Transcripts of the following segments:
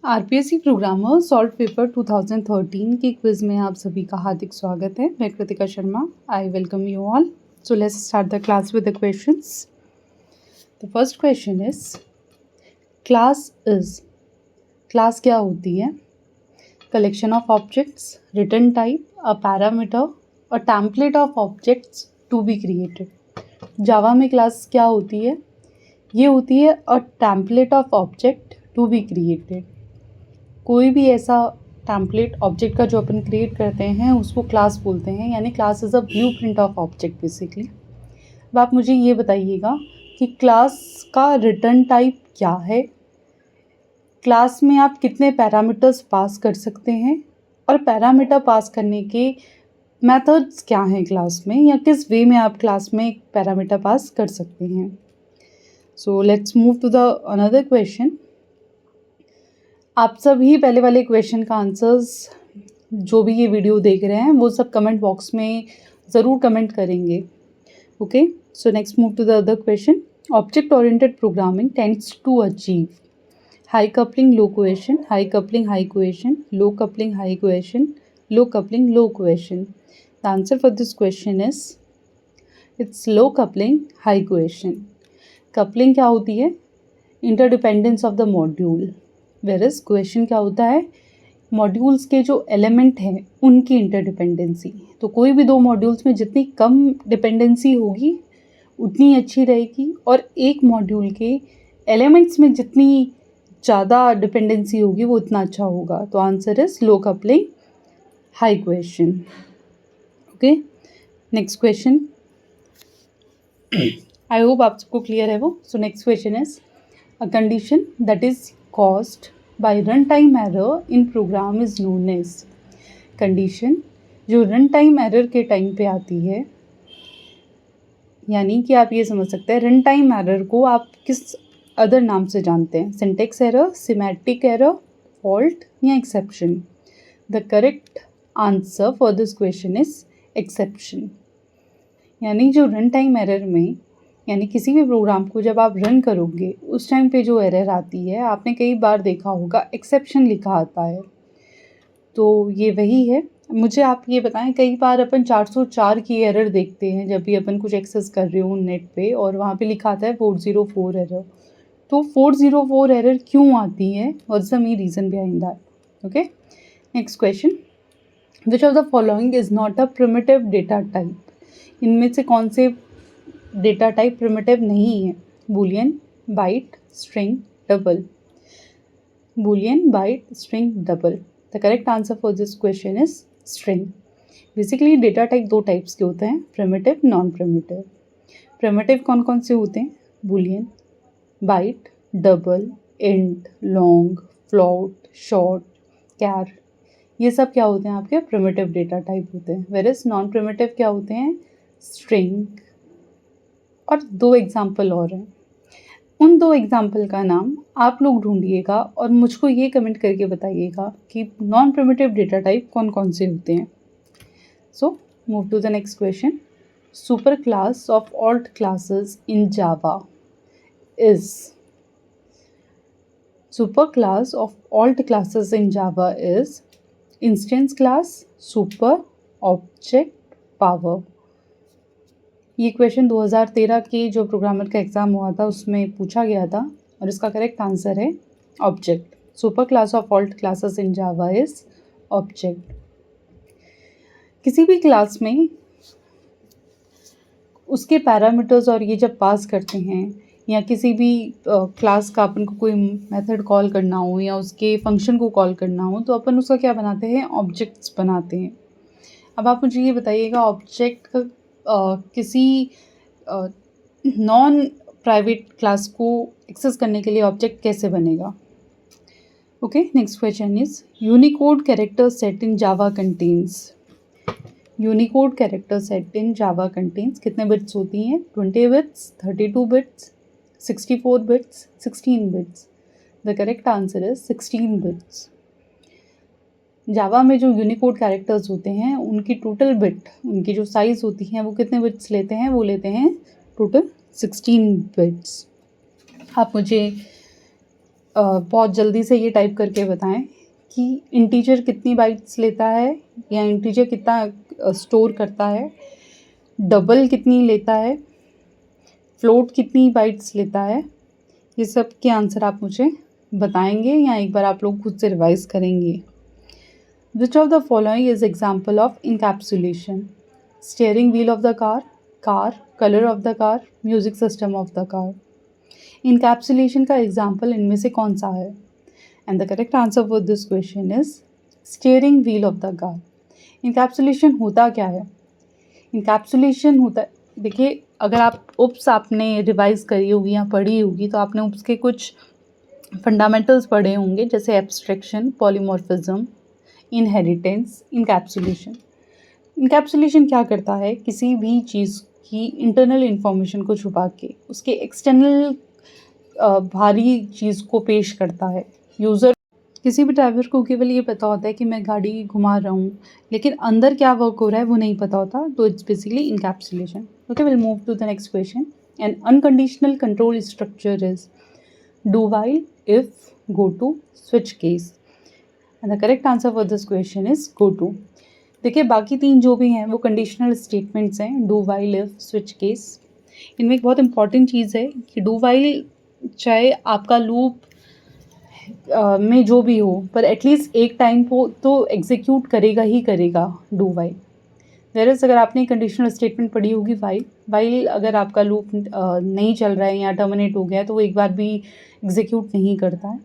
RPSC programmer solve paper 2013 के quiz में आप सभी का हार्दिक स्वागत है। मैं Kritika Sharma. I welcome you all. So let's start the class with the questions. The first question is class class क्या होती है? Collection of objects, return type, a parameter, a template of objects to be created. Java में class क्या होती है? ये होती है a template of object to be created. कोई भी ऐसा टेम्पलेट ऑब्जेक्ट का जो अपन क्रिएट करते हैं उसको क्लास बोलते हैं, यानी class is a blueprint of object basically. अब आप मुझे ये बताइएगा कि क्लास का रिटर्न टाइप क्या है, क्लास में आप कितने पैरामीटर्स पास कर सकते हैं और पैरामीटर पास करने के मेथड्स क्या हैं क्लास में, या किस वे में आप क्लास में एक पैरामीटर पास कर सकते हैं। So let's move to the another question. आप सभी पहले वाले क्वेश्चन का आंसर्स जो भी ये वीडियो देख रहे हैं वो सब कमेंट बॉक्स में ज़रूर कमेंट करेंगे। Okay, so next move to the other question. Object oriented programming tends to achieve high coupling low cohesion, high coupling high cohesion, low coupling high cohesion, low coupling low cohesion. The answer for this question is it's low coupling high cohesion. Coupling क्या होती है? Interdependence of the module. वेरस question क्या होता है? Modules के जो element हैं उनकी इंटरडिपेंडेंसी। तो कोई भी दो मॉड्यूल्स में जितनी कम डिपेंडेंसी होगी उतनी अच्छी रहेगी, और एक मॉड्यूल के एलिमेंट्स में जितनी ज़्यादा डिपेंडेंसी होगी वो उतना अच्छा होगा। तो answer is low coupling high cohesion. Okay, next question. I hope आप सबको क्लियर है वो। So next question is a condition that is caused by runtime error in program is known as। Condition जो रन टाइम एरर के time पे आती है, यानी कि आप ये समझ सकते हैं रन टाइम एरर को आप किस अदर नाम से जानते हैं? Syntax error, symmetric error, fault या exception. The correct answer for this question is exception. यानी जो रन टाइम एरर में, यानी किसी भी प्रोग्राम को जब आप रन करोगे उस टाइम पे जो एरर आती है, आपने कई बार देखा होगा एक्सेप्शन लिखा आता है, तो ये वही है। मुझे आप ये बताएं, कई बार अपन 404 की एरर देखते हैं जब भी अपन कुछ एक्सेस कर रहे हो नेट पे और वहाँ पे लिखा आता है 404 एरर। तो 404 एरर क्यों आती है? What's the main reason behind that? Okay, next question. Which of the following is not a primitive data type? इनमें से कौन से डेटा टाइप प्रिमिटिव नहीं है? Boolean, byte, string, double. Boolean, byte, string, double. The correct answer for this question is string. Basically data type दो types के होते हैं, प्रिमिटिव, नॉन प्रिमिटिव। प्रिमिटिव कौन कौन से होते हैं? Boolean, byte, double, int, long, float, short, char. ये सब क्या होते हैं? आपके प्रिमिटिव डेटा टाइप होते हैं। वेरस नॉन प्रिमिटिव क्या होते हैं? स्ट्रिंग। और दो एग्जाम्पल और हैं, उन दो एग्जाम्पल का नाम आप लोग ढूंढिएगा और मुझको ये कमेंट करके बताइएगा कि नॉन प्रिमिटिव डेटा टाइप कौन कौन से होते हैं। So move to the next question. Super class of all classes in Java is. Super class of all classes in Java is instance class, super, object, power. ये question 2013 के जो programmer का exam हुआ था उसमें पूछा गया था, और इसका करेक्ट आंसर है object. Super class of all classes in Java is object. किसी भी क्लास में उसके पैरामीटर्स और ये जब पास करते हैं, या किसी भी क्लास का अपन को कोई मेथड कॉल करना हो या उसके फंक्शन को कॉल करना हो, तो अपन उसका क्या बनाते हैं? ऑब्जेक्ट्स बनाते हैं। अब आप मुझे ये बताइएगा, ऑब्जेक्ट किसी नॉन प्राइवेट क्लास को एक्सेस करने के लिए ऑब्जेक्ट कैसे बनेगा? Okay, next question is unicode character set in Java contains. Unicode character set in Java contains कितने बिट्स होती हैं? 20 bits, 32 bits, 64 bits, 16 bits. The correct answer is 16 bits. Java में जो यूनिकोड कैरेक्टर्स होते हैं उनकी टोटल बिट, उनकी जो साइज़ होती है वो कितने बिट्स लेते हैं? वो लेते हैं टोटल 16 बिट्स। आप मुझे बहुत जल्दी से ये टाइप करके बताएं कि इंटीजर कितनी बाइट्स लेता है या इंटीजर कितना स्टोर करता है, डबल कितनी लेता है, फ्लोट कितनी बाइट्स लेता है। ये सब के आंसर आप मुझे बताएंगे या एक बार आप लोग खुद से रिवाइज करेंगे। Which of the following is example of encapsulation? Steering wheel of the car, color of the car, music system of the car. Encapsulation का example इनमें से कौन सा है? And the correct answer for this question is steering wheel of the car. Encapsulation होता क्या है? Encapsulation होता है, देखिए अगर आपने रिवाइज करी होगी या पढ़ी होगी तो आपने UPS के कुछ फंडामेंटल्स पढ़े होंगे, जैसे abstraction, polymorphism, inheritance, encapsulation. Encapsulation क्या करता है? किसी भी चीज़ की इंटरनल इंफॉर्मेशन को छुपा के उसके एक्सटर्नल भारी चीज़ को पेश करता है। यूज़र, किसी भी ड्राइवर को केवल ये पता होता है कि मैं गाड़ी घुमा रहा हूँ, लेकिन अंदर क्या वर्क हो रहा है वो नहीं पता होता, तो it's basically encapsulation. Okay, will move to the next question. An unconditional control structure is do while, if, go to, switch case. And the correct answer for this question is go to. देखिए बाकी तीन जो भी हैं वो conditional statements हैं, do while, if, switch case. इनमें एक बहुत इंपॉर्टेंट चीज़ है कि डू व्हाइल चाहे आपका लूप में जो भी हो, पर एटलीस्ट एक टाइम को तो एग्जीक्यूट करेगा ही करेगा डू व्हाइल। वेरएज़ अगर आपने कंडीशनल स्टेटमेंट पढ़ी होगी व्हाइल अगर आपका लूप नहीं चल रहा है या टर्मिनेट हो गया है तो वो एक बार भी एग्जीक्यूट नहीं करता है।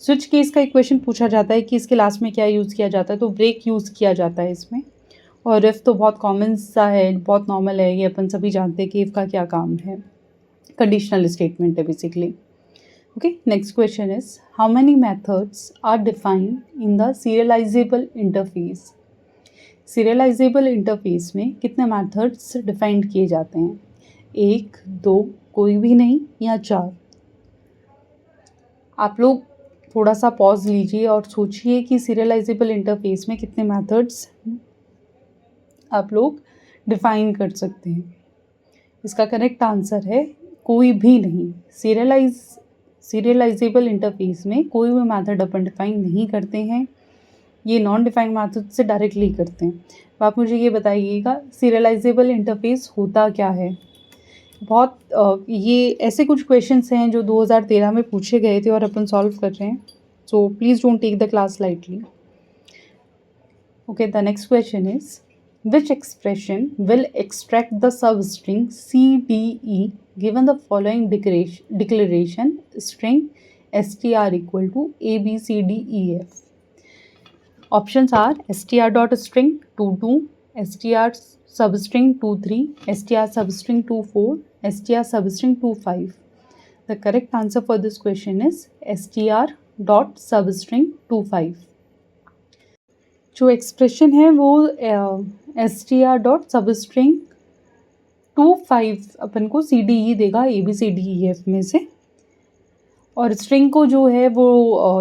स्विच केस का एक क्वेश्चन पूछा जाता है कि इसके लास्ट में क्या यूज़ किया जाता है, तो ब्रेक यूज़ किया जाता है इसमें। और इफ़ तो बहुत कॉमन सा है, बहुत नॉर्मल है, ये अपन सभी जानते हैं कि इफ़ का क्या काम है, कंडीशनल स्टेटमेंट है basically. Okay, next question is how many methods are defined in the serializable interface. Serializable interface में कितने मेथड्स डिफाइंड किए जाते हैं? 1, 2, कोई भी नहीं, या 4? आप लोग थोड़ा सा पॉज लीजिए और सोचिए कि सीरियलाइजेबल इंटरफेस में कितने मेथड्स आप लोग डिफाइन कर सकते हैं। इसका करेक्ट आंसर है कोई भी नहीं। सीरियलाइजेबल इंटरफेस में कोई भी मेथड अपन डिफाइन नहीं करते हैं, ये नॉन डिफाइंड मेथड से डायरेक्टली करते हैं। तो आप मुझे ये बताइएगा सीरियलाइजेबल इंटरफेस होता क्या है। बहुत ये ऐसे कुछ क्वेश्चंस हैं जो 2013 में पूछे गए थे और अपन सॉल्व कर रहे हैं, so please don't take the class lightly. Okay, the next question is which expression will extract the sub string CDE given the following declaration string str equal to ABCDEF. Options are str.string 22, str substring 23, str substring 24, str substring 25. The correct answer for this question is str.substring 25. जो expression है वो str.substring 25 अपन को CDE देगा ABCDEF में से, और string को जो है वो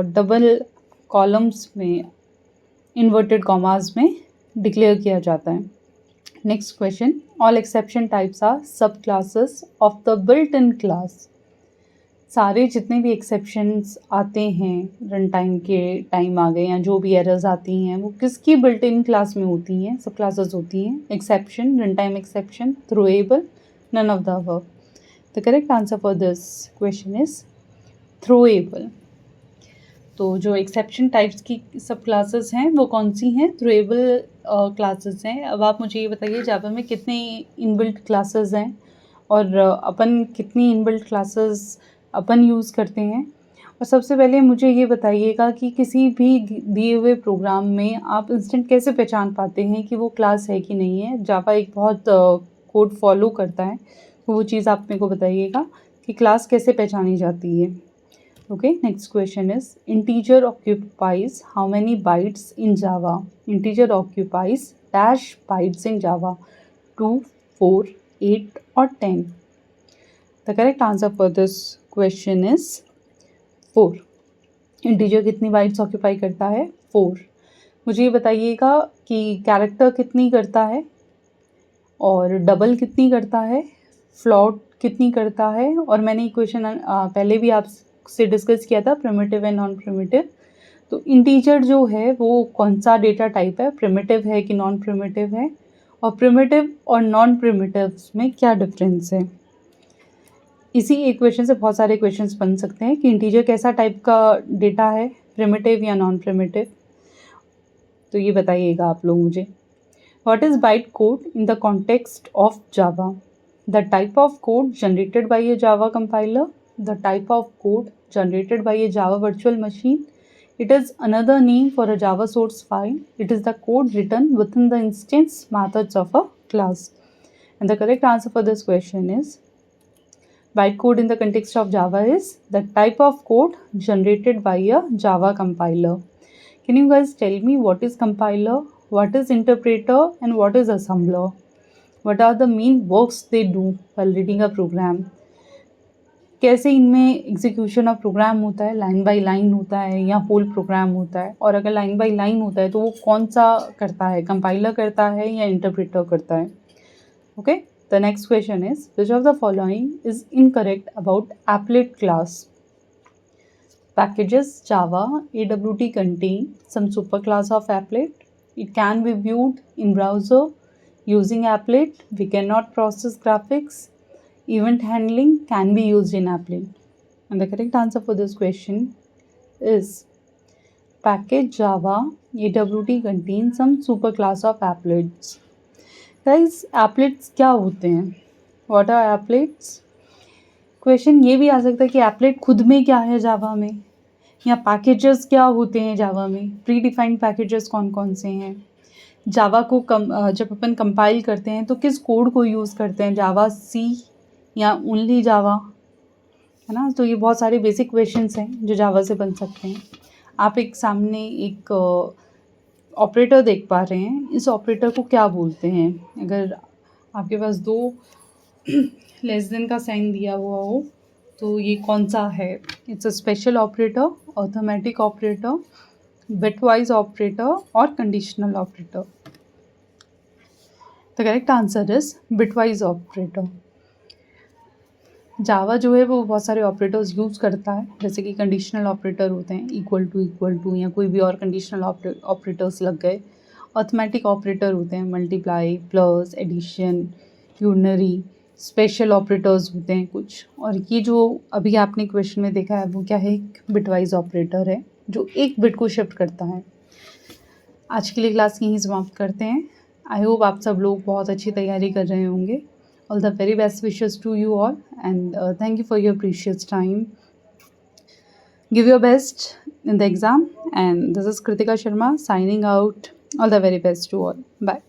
डबल कॉलम्स में इन्वर्टेड कॉमास में डिक्लेयर किया जाता है। Next question, all exception types are sub classes of the built in class. सारे जितने भी एक्सेप्शंस आते हैं रन टाइम के टाइम आ गए या जो भी एरर्स आती हैं वो किसकी बिल्ट इन क्लास में होती हैं? सब क्लासेस होती हैं। Exception, run time exception, throwable, none of the above. The correct answer for this question is throwable. तो जो एक्सेप्शन टाइप्स की सब क्लासेस हैं वो कौन सी हैं? थ्रोएबल क्लासेस हैं। अब आप मुझे ये बताइए जावा में कितने इनबिल्ट क्लासेस हैं और अपन कितनी इनबिल्ट क्लासेस अपन यूज़ करते हैं। और सबसे पहले मुझे ये बताइएगा कि किसी भी दिए हुए प्रोग्राम में आप इंस्टेंट कैसे पहचान पाते हैं कि वो क्लास है कि नहीं है। जावा एक बहुत कोड फॉलो करता है, तो वो चीज़ आप मेरे को बताइएगा कि क्लास कैसे पहचानी जाती है। Okay, next question is integer occupies how many bytes in Java. Integer occupies dash bytes in Java, 2, 4, 8 और 10। The correct answer for this question is 4। Integer कितनी बाइट्स ऑक्यूपाई करता है? 4। मुझे ये बताइएगा कि कैरेक्टर कितनी करता है और डबल कितनी करता है, फ्लोट कितनी करता है। और मैंने ये क्वेश्चन पहले भी आप से डिस्कस किया था, प्रिमिटिव एंड नॉन प्रिमिटिव। तो इंटीजर जो है वो कौन सा डेटा टाइप है, प्रिमिटिव है कि नॉन प्रिमिटिव है, और प्रिमिटिव और नॉन प्रिमिटिव में क्या डिफरेंस है। इसी एक क्वेश्चन से बहुत सारे क्वेश्चंस बन सकते हैं कि इंटीजर कैसा टाइप का डेटा है, प्रिमिटिव या नॉन प्रिमिटिव। तो ये बताइएगा आप लोग मुझे। What is byte code in the context of Java? The type of code generated by A Java compiler, the type of code generated by A Java virtual machine, it is another name for a Java source file, it is the code written within the instance methods of a class. And the correct answer for this question is bytecode in the context of Java is the type of code generated by a Java compiler. Can you guys tell me what is compiler, what is interpreter, and what is assembler? What are the main works they do while reading a program? कैसे इनमें execution of programme होता है, line by line होता है या whole programme होता है, और अगर लाइन बाय लाइन होता है तो वो कौन सा करता है, कंपाइलर करता है या इंटरप्रेटर करता है। Okay, the next question is which of the following is incorrect about applet class? Packages Java AWT contain some superclass of applet. It can be viewed in browser using applet. We cannot process graphics. Event handling can be used in applet. And the correct answer for this question is package Java AWT contains some superclass of applets. Guys, applets क्या होते हैं? What are applets? Question ये भी आ सकता है कि applet खुद में क्या है जावा में, या पैकेजेस क्या होते हैं जावा में, प्री डिफाइंड पैकेजेस कौन कौन से हैं, जावा को जब अपन कंपाइल करते हैं तो किस कोड को यूज़ करते हैं, जावा सी या ओनली जावा, है ना। तो ये बहुत सारे बेसिक क्वेश्चंस हैं जो जावा से बन सकते हैं। आप एक सामने एक ऑपरेटर देख पा रहे हैं, इस ऑपरेटर को क्या बोलते हैं? अगर आपके पास दो लेस देन का साइन दिया हुआ हो तो ये कौन सा है? It's a special operator, arithmetic operator, bitwise operator और conditional operator. The correct answer is bitwise operator. Java जो है वो बहुत सारे ऑपरेटर्स यूज़ करता है, जैसे कि कंडीशनल ऑपरेटर होते हैं, इक्वल टू या कोई भी और कंडीशनल ऑपरेटर्स लग गए। अर्थमेटिक ऑपरेटर होते हैं, multiply, plus, addition, unary, special operators होते हैं कुछ। और ये जो अभी आपने क्वेश्चन में देखा है वो क्या है? एक बिटवाइज ऑपरेटर है जो एक बिट को शिफ्ट करता है। आज के लिए क्लास यहीं समाप्त करते हैं। आई होप आप सब लोग बहुत अच्छी तैयारी कर रहे होंगे। All the very best wishes to you all, and thank you for your precious time. Give your best in the exam, and this is Kritika Sharma signing out. All the very best to all. Bye.